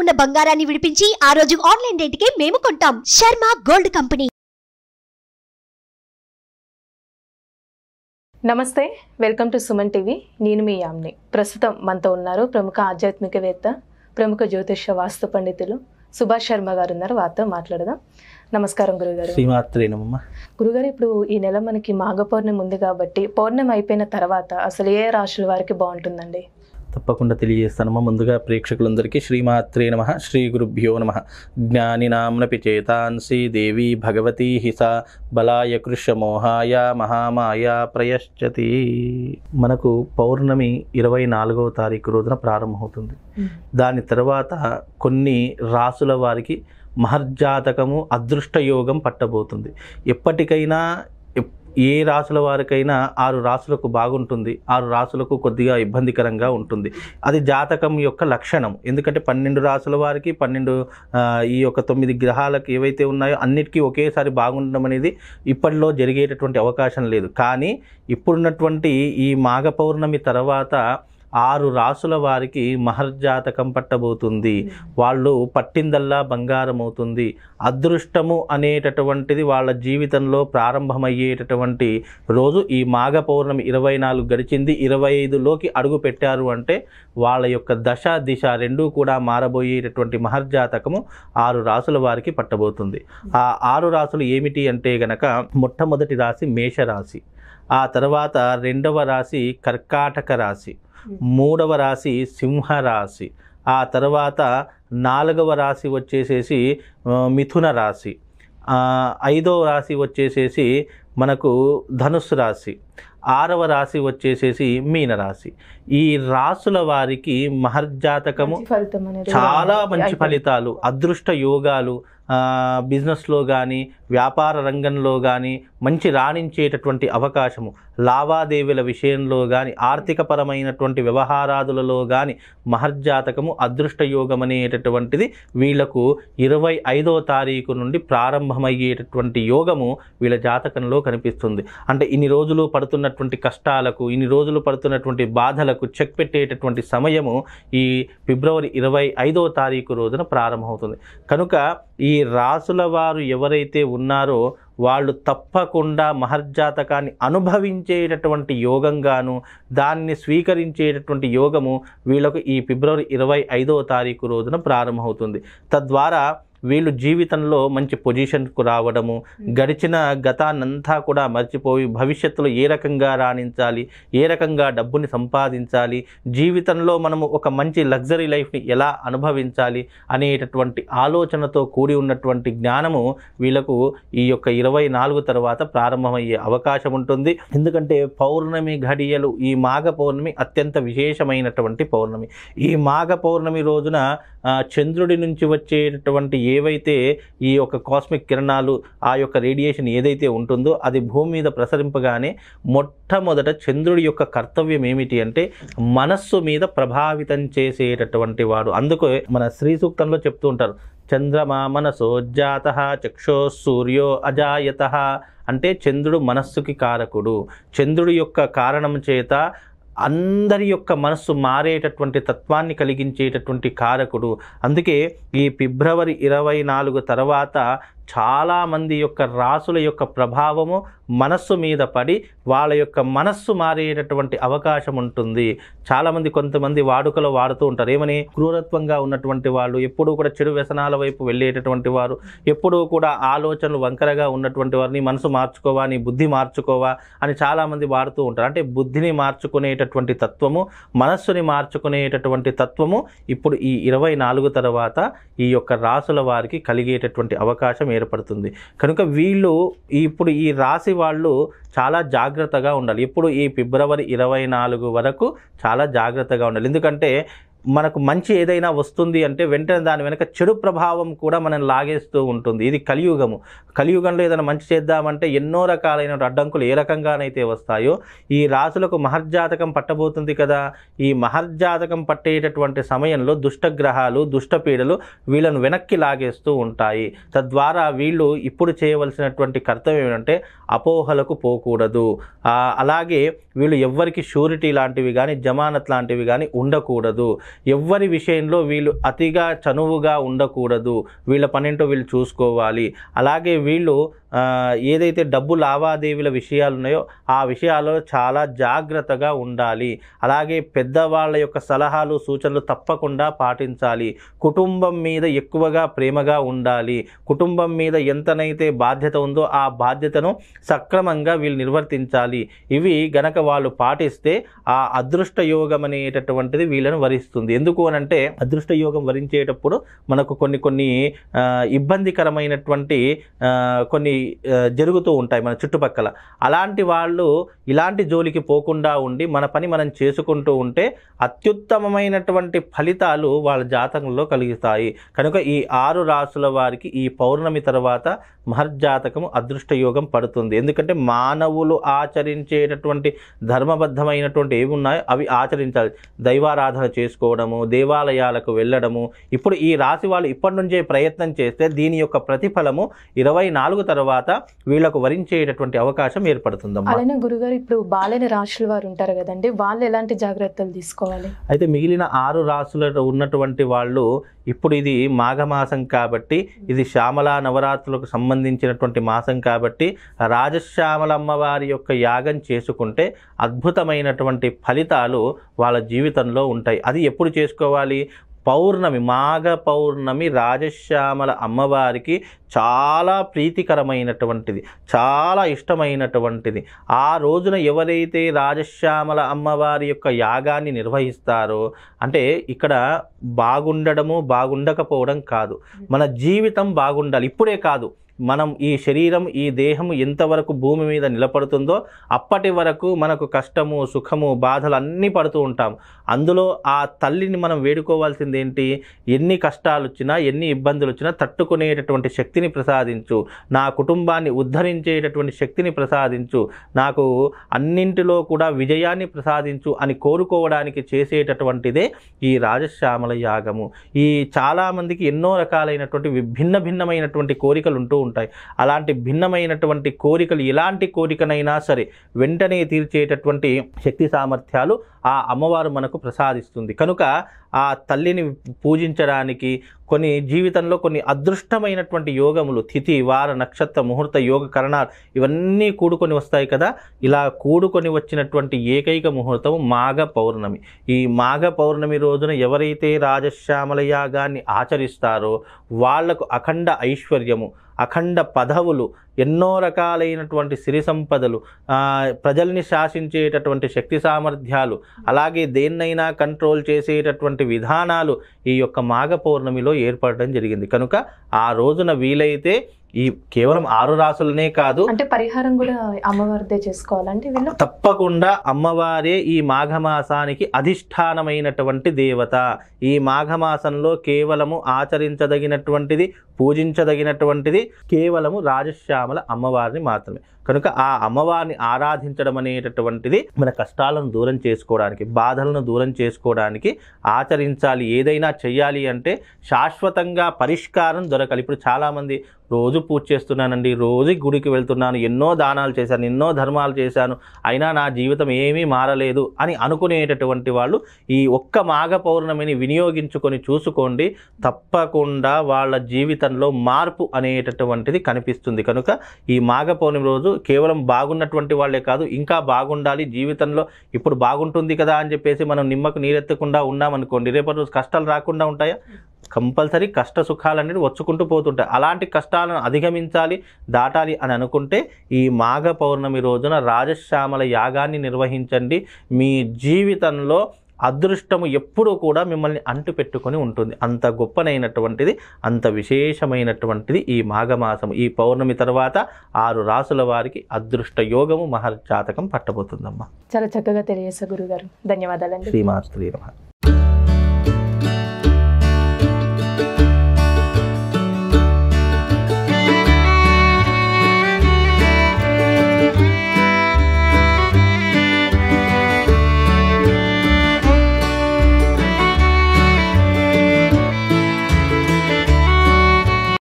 ఉన్న బంగారాన్ని విడిపించి ఆ రోజు ఆన్లైన్ రేటుకే మేము కొంటాం. Sharma gold company. నమస్తే, వెల్కమ్ టు సుమన్ టీవీ. నేను మీ యామ్ని. ప్రస్తుతం మనతో ఉన్నారు ప్రముఖ ఆధ్యాత్మికవేత్త, ప్రముఖ జ్యోతిష వాస్తు పండితులు సుభాష్ శర్మ గారు ఉన్నారు. వారితో మాట్లాడదాం. నమస్కారం గురుగారు. శ్రీమాత్రేనమ్మ. గురుగారు, ఇప్పుడు ఈ నెల మనకి మాఘ పౌర్ణమి ఉంది కాబట్టి పౌర్ణమి అయిపోయిన తర్వాత అసలు ఏ రాశుల వారికి బాగుంటుందండి? తప్పకుండా తెలియజేస్తానమ్మా. ముందుగా ప్రేక్షకులందరికీ శ్రీమాత్రే నమః, శ్రీ గురుభ్యో నమః. జ్ఞానినాంనపి చేతాంసి దేవి భగవతి హిసా బలాయ కృష్యమోహాయ మహామాయ ప్రయశ్చతి. మనకు పౌర్ణమి 24వ తారీఖు రోజున ప్రారంభమవుతుంది. దాని తర్వాత కొన్ని రాసుల వారికి మహర్జాతకము అదృష్టయోగం పట్టబోతుంది. ఎప్పటికైనా ఏ రాసుల వారికైనా 6 రాసులకు బాగుంటుంది, 6 రాసులకు కొద్దిగా ఇబ్బందికరంగా ఉంటుంది. అది జాతకం యొక్క లక్షణం. ఎందుకంటే 12 రాసుల వారికి 12 ఈ యొక్క 9 గ్రహాలకు ఏవైతే ఉన్నాయో అన్నిటికీ ఒకేసారి బాగుండడం అనేది ఇప్పటిలో జరిగేటటువంటి అవకాశం లేదు. కానీ ఇప్పుడున్నటువంటి ఈ మాఘ పౌర్ణమి తర్వాత 6 రాసుల వారికి మహర్జాతకం పట్టబోతుంది. వాళ్ళు పట్టిందల్లా బంగారం అవుతుంది. అదృష్టము అనేటటువంటిది వాళ్ళ జీవితంలో ప్రారంభమయ్యేటటువంటి రోజు ఈ మాఘ పౌర్ణమి. 24 గడిచింది, 25లోకి అడుగు పెట్టారు అంటే వాళ్ళ యొక్క దశ దిశ రెండూ కూడా మారబోయేటటువంటి మహర్జాతకము 6 రాసుల వారికి పట్టబోతుంది. ఆ 6 రాసులు ఏమిటి అంటే గనక, మొట్టమొదటి రాశి మేషరాశి, ఆ తర్వాత 2వ రాశి కర్కాటక రాశి, 3వ రాశి సింహరాశి, ఆ తర్వాత 4వ రాశి వచ్చేసేసి మిథున రాశి, 5వ రాశి వచ్చేసేసి మనకు ధనుస్సు రాశి, 6వ రాశి వచ్చేసేసి మీనరాశి. ఈ రాసుల వారికి మహర్జాతకము చాలా మంచి ఫలితాలు, అదృష్ట యోగాలు, బిజినెస్లో కానీ వ్యాపార రంగంలో కానీ మంచి రాణించేటటువంటి అవకాశము, లావాదేవీల విషయంలో కానీ ఆర్థికపరమైనటువంటి వ్యవహారాదులలో కానీ మహర్జాతకము అదృష్టయోగం అనేటటువంటిది వీళ్లకు 25వ తారీఖు నుండి ప్రారంభమయ్యేటటువంటి యోగము వీళ్ళ జాతకంలో కనిపిస్తుంది. అంటే ఇన్ని రోజులు పడుతున్నటువంటి కష్టాలకు, ఇన్ని రోజులు పడుతున్నటువంటి బాధలకు చెక్ పెట్టేటటువంటి సమయము ఈ ఫిబ్రవరి 25వ తారీఖు రోజున ప్రారంభమవుతుంది. కనుక ఈ రాసుల వారు ఎవరైతే ఉన్నారో వాళ్ళు తప్పకుండా మహర్జాతకాన్ని అనుభవించేటటువంటి యోగంగాను, దాన్ని స్వీకరించేటటువంటి యోగము వీళ్ళకు ఈ ఫిబ్రవరి 25వ తారీఖు రోజున ప్రారంభమవుతుంది. తద్వారా వీళ్ళు జీవితంలో మంచి పొజిషన్కు రావడము, గడిచిన గతాన్నంతా కూడా మర్చిపోయి భవిష్యత్తులో ఏ రకంగా రాణించాలి, ఏ రకంగా డబ్బుని సంపాదించాలి, జీవితంలో మనము ఒక మంచి లగ్జరీ లైఫ్ని ఎలా అనుభవించాలి అనేటటువంటి ఆలోచనతో కూడి ఉన్నటువంటి జ్ఞానము వీళ్ళకు ఈ యొక్క 24 తర్వాత ప్రారంభమయ్యే అవకాశం ఉంటుంది. ఎందుకంటే పౌర్ణమి ఘడియలు, ఈ మాఘ పౌర్ణమి అత్యంత విశేషమైనటువంటి పౌర్ణమి. ఈ మాఘ పౌర్ణమి రోజున చంద్రుడి నుంచి వచ్చేటటువంటి ఏవైతే ఈ యొక్క కాస్మిక్ కిరణాలు, ఆ యొక్క రేడియేషన్ ఏదైతే ఉంటుందో అది భూమి మీద ప్రసరింపగానే మొట్టమొదట చంద్రుడి యొక్క కర్తవ్యం ఏమిటి అంటే మనస్సు మీద ప్రభావితం చేసేటటువంటి వాడు. అందుకే మన శ్రీ సూక్తంలో చెప్తూ ఉంటారు, చంద్రమా మనసో జాతః చక్షో సూర్యో అజాయతః. అంటే చంద్రుడు మనస్సుకి కారకుడు. చంద్రుడి యొక్క కారణం చేత అందరి యొక్క మనస్సు మారేటటువంటి తత్వాన్ని కలిగించేటటువంటి కారకుడు. అందుకే ఈ ఫిబ్రవరి 24 తర్వాత చాలామంది యొక్క రాసుల యొక్క ప్రభావము మనస్సు మీద పడి వాళ్ళ యొక్క మనస్సు మారేటటువంటి అవకాశం ఉంటుంది. చాలామంది కొంతమంది వాడుకలో వాడుతూ ఉంటారు, ఏమని, క్రూరత్వంగా ఉన్నటువంటి వాళ్ళు, ఎప్పుడూ కూడా చెడు వ్యసనాల వైపు వెళ్ళేటటువంటి వారు, ఎప్పుడూ కూడా ఆలోచనలు వంకరగా ఉన్నటువంటి వారిని మనసు మార్చుకోవా, నీ బుద్ధి మార్చుకోవా అని చాలామంది వాడుతూ ఉంటారు. అంటే బుద్ధిని మార్చుకునేటటువంటి తత్వము, మనస్సుని మార్చుకునేటటువంటి తత్వము ఇప్పుడు ఈ 24 తర్వాత ఈ యొక్క రాసుల వారికి కలిగేటటువంటి అవకాశం ఏర్పడుతుంది. కనుక వీళ్ళు ఇప్పుడు ఈ రాశి వాళ్ళు చాలా జాగ్రత్తగా ఉండాలి. ఇప్పుడు ఈ ఫిబ్రవరి 24 వరకు చాలా జాగ్రత్తగా ఉండాలి. ఎందుకంటే మనకు మంచి ఏదైనా వస్తుంది అంటే వెంటనే దాని వెనక చెడు ప్రభావం కూడా మనం లాగేస్తూ ఉంటుంది. ఇది కలియుగము. కలియుగంలో ఏదైనా మంచి చేద్దామంటే ఎన్నో రకాలైన అడ్డంకులు ఏ రకంగానైతే వస్తాయో ఈ రాశులకు మహర్జాతకం పట్టబోతుంది కదా. ఈ మహర్జాతకం పట్టేటటువంటి సమయంలో దుష్టగ్రహాలు, దుష్టపీడలు వీళ్ళను వెనక్కి లాగేస్తూ ఉంటాయి. తద్వారా వీళ్ళు ఇప్పుడు చేయవలసినటువంటి కర్తవ్యం ఏంటంటే అపోహలకు పోకూడదు. అలాగే వీళ్ళు ఎవ్వరికి షూరిటీ లాంటివి కానీ జమానత్ లాంటివి కానీ ఉండకూడదు. ఎవ్వరి విషయంలో వీళ్ళు అతిగా చనువుగా ఉండకూడదు, వీళ్ళ పనేంటో వీళ్ళు చూసుకోవాలి. అలాగే వీళ్ళు ఏదైతే డబ్బు లావాదేవీల విషయాలు ఉన్నాయో ఆ విషయాల్లో చాలా జాగ్రత్తగా ఉండాలి. అలాగే పెద్దవాళ్ళ యొక్క సలహాలు సూచనలు తప్పకుండా పాటించాలి. కుటుంబం మీద ఎక్కువగా ప్రేమగా ఉండాలి. కుటుంబం మీద ఎంతనైతే బాధ్యత ఉందో ఆ బాధ్యతను సక్రమంగా వీళ్ళు నిర్వర్తించాలి. ఇవి గనక వాళ్ళు పాటిస్తే ఆ అదృష్ట యోగం అనేటటువంటిది వీళ్ళను వరిస్తుంది. ఎందుకు అనంటే అదృష్ట యోగం వరించేటప్పుడు మనకు కొన్ని ఇబ్బందికరమైనటువంటి కొన్ని జరుగుతూ ఉంటాయి మన చుట్టుపక్కల. అలాంటి వాళ్ళు ఇలాంటి జోలికి పోకుండా ఉండి మన పని మనం చేసుకుంటూ ఉంటే అత్యుత్తమమైనటువంటి ఫలితాలు వాళ్ళ జాతకంలో కలుగుతాయి. కనుక ఈ 6 రాసుల వారికి ఈ పౌర్ణమి తర్వాత మహర్జాతకము అదృష్ట యోగం పడుతుంది. ఎందుకంటే మానవులు ఆచరించేటటువంటి ధర్మబద్ధమైనటువంటి ఏవి ఉన్నాయో అవి ఆచరించాలి. దైవారాధన చేసుకోవడము, దేవాలయాలకు వెళ్ళడము. ఇప్పుడు ఈ రాశి వాళ్ళు ఇప్పటి నుంచే ప్రయత్నం చేస్తే దీని యొక్క ప్రతిఫలము 24 తర్వాత వీళ్ళకు వరించేటటువంటి అవకాశం ఏర్పడుతుందమ్మా. అలానే గురుగారు, ఇప్పుడు బాలైన రాశుల వారు ఉంటారు కదండి, వాళ్ళు ఎలాంటి జాగ్రత్తలు తీసుకోవాలి? అయితే మిగిలిన 6 రాశులలో ఉన్నటువంటి వాళ్ళు ఇప్పుడు ఇది మాఘమాసం కాబట్టి, ఇది శ్యామలా నవరాత్రులకు సంబంధించినటువంటి మాసం కాబట్టి రాజశ్యామల అమ్మవారి యొక్క యాగం చేసుకుంటే అద్భుతమైనటువంటి ఫలితాలు వాళ్ళ జీవితంలో ఉంటాయి. అది ఎప్పుడు చేసుకోవాలి? పౌర్ణమి, మాఘ పౌర్ణమి రాజశ్యామల అమ్మవారికి చాలా ప్రీతికరమైనటువంటిది, చాలా ఇష్టమైనటువంటిది. ఆ రోజున ఎవరైతే రాజశ్యామల అమ్మవారి యొక్క యాగాన్ని నిర్వహిస్తారో, అంటే ఇక్కడ బాగుండడము బాగుండకపోవడం కాదు, మన జీవితం బాగుండాలి. ఇప్పుడే కాదు, మనం ఈ శరీరం ఈ దేహం ఎంతవరకు భూమి మీద నిలబడుతుందో అప్పటి వరకు మనకు కష్టము సుఖము బాధలు అన్నీ పడుతూ ఉంటాం. అందులో ఆ తల్లిని మనం వేడుకోవాల్సింది ఏంటి? ఎన్ని కష్టాలు వచ్చినా ఎన్ని ఇబ్బందులు వచ్చినా తట్టుకునేటటువంటి శక్తిని ప్రసాదించు, నా కుటుంబాన్ని ఉద్ధరించేటటువంటి శక్తిని ప్రసాదించు, నాకు అన్నింటిలో కూడా విజయాన్ని ప్రసాదించు అని కోరుకోవడానికి చేసేటటువంటిదే ఈ రాజశ్యామల యాగము. ఈ చాలామందికి ఎన్నో రకాలైనటువంటి భిన్నమైనటువంటి కోరికలు ఉంటూ ఉంటాయి. అలాంటి భిన్నమైనటువంటి కోరికలు, ఎలాంటి కోరికనైనా సరే వెంటనే తీర్చేటటువంటి శక్తి సామర్థ్యాలు ఆ అమ్మవారు మనకు ప్రసాదిస్తుంది. కనుక ఆ తల్లిని పూజించడానికి కొన్ని జీవితంలో కొన్ని అదృష్టమైనటువంటి యోగములు, తిథి వార నక్షత్ర ముహూర్త యోగ కరణాలు ఇవన్నీ కూడుకొని వస్తాయి కదా. ఇలా కూడుకొని వచ్చినటువంటి ఏకైక ముహూర్తం మాఘ పౌర్ణమి. ఈ మాఘ పౌర్ణమి రోజున ఎవరైతే రాజశ్యామల యాగాన్ని ఆచరిస్తారో వాళ్లకు అఖండ ఐశ్వర్యము, అఖండ పదవులు, ఎన్నో రకాలైనటువంటి సిరి సంపదలు, ప్రజల్ని శాసించేటటువంటి శక్తి సామర్థ్యాలు, అలాగే దేన్నైనా కంట్రోల్ చేసేటటువంటి విధానాలు ఈ యొక్క మాఘ పౌర్ణమిలో ఏర్పడడం జరిగింది. కనుక ఆ రోజున వీలైతే ఈ కేవలం 6 రాసులనే కాదు, అంటే పరిహారం కూడా అమ్మవారిదే చేసుకోవాలంటే వీళ్ళు తప్పకుండా అమ్మవారే ఈ మాఘమాసానికి అధిష్టానమైనటువంటి దేవత. ఈ మాఘమాసంలో కేవలము ఆచరించదగినటువంటిది, పూజించదగినటువంటిది కేవలము రాజశ్యామల అమ్మవారిని మాత్రమే. కనుక ఆ అమ్మవారిని ఆరాధించడం అనేటటువంటిది మన కష్టాలను దూరం చేసుకోవడానికి, బాధలను దూరం చేసుకోవడానికి ఆచరించాలి. ఏదైనా చెయ్యాలి అంటే శాశ్వతంగా పరిష్కారం దొరకాలి. ఇప్పుడు చాలామంది రోజు పూజ చేస్తున్నానండి, రోజు గుడికి వెళ్తున్నాను, ఎన్నో దానాలు చేశాను, ఎన్నో ధర్మాలు చేశాను, అయినా నా జీవితం ఏమీ మారలేదు అని అనుకునేటటువంటి వాళ్ళు ఈ ఒక్క మాఘ పౌర్ణమిని వినియోగించుకొని చూసుకోండి, తప్పకుండా వాళ్ళ జీవితంలో మార్పు అనేటటువంటిది కనిపిస్తుంది. కనుక ఈ మాఘ పౌర్ణమి రోజు కేవలం బాగున్నటువంటి వాళ్ళే కాదు, ఇంకా బాగుండాలి జీవితంలో. ఇప్పుడు బాగుంటుంది కదా అని చెప్పేసి మనం నిమ్మకు నీరెత్తకుండా ఉన్నామనుకోండి, రేపటి రోజు కష్టాలు రాకుండా ఉంటాయా? కంపల్సరీ కష్ట సుఖాలన్నీ వచ్చుకుంటూ పోతుంటాయి. అలాంటి కష్టాలను అధిగమించాలి, దాటాలి అని అనుకుంటే ఈ మాఘ పౌర్ణమి రోజున రాజశ్యామల యాగాన్ని నిర్వహించండి. మీ జీవితంలో అదృష్టము ఎప్పుడూ కూడా మిమ్మల్ని అంటు పెట్టుకొని ఉంటుంది. అంత గొప్పనైనటువంటిది, అంత విశేషమైనటువంటిది ఈ మాఘమాసము. ఈ పౌర్ణమి తర్వాత 6 రాసుల వారికి అదృష్ట యోగము మహర్జాతకం పట్టబోతుందమ్మా. చాలా చక్కగా తెలియజేశారు గురుగారు. ధన్యవాదాలండి. శ్రీమాత్రే నమః.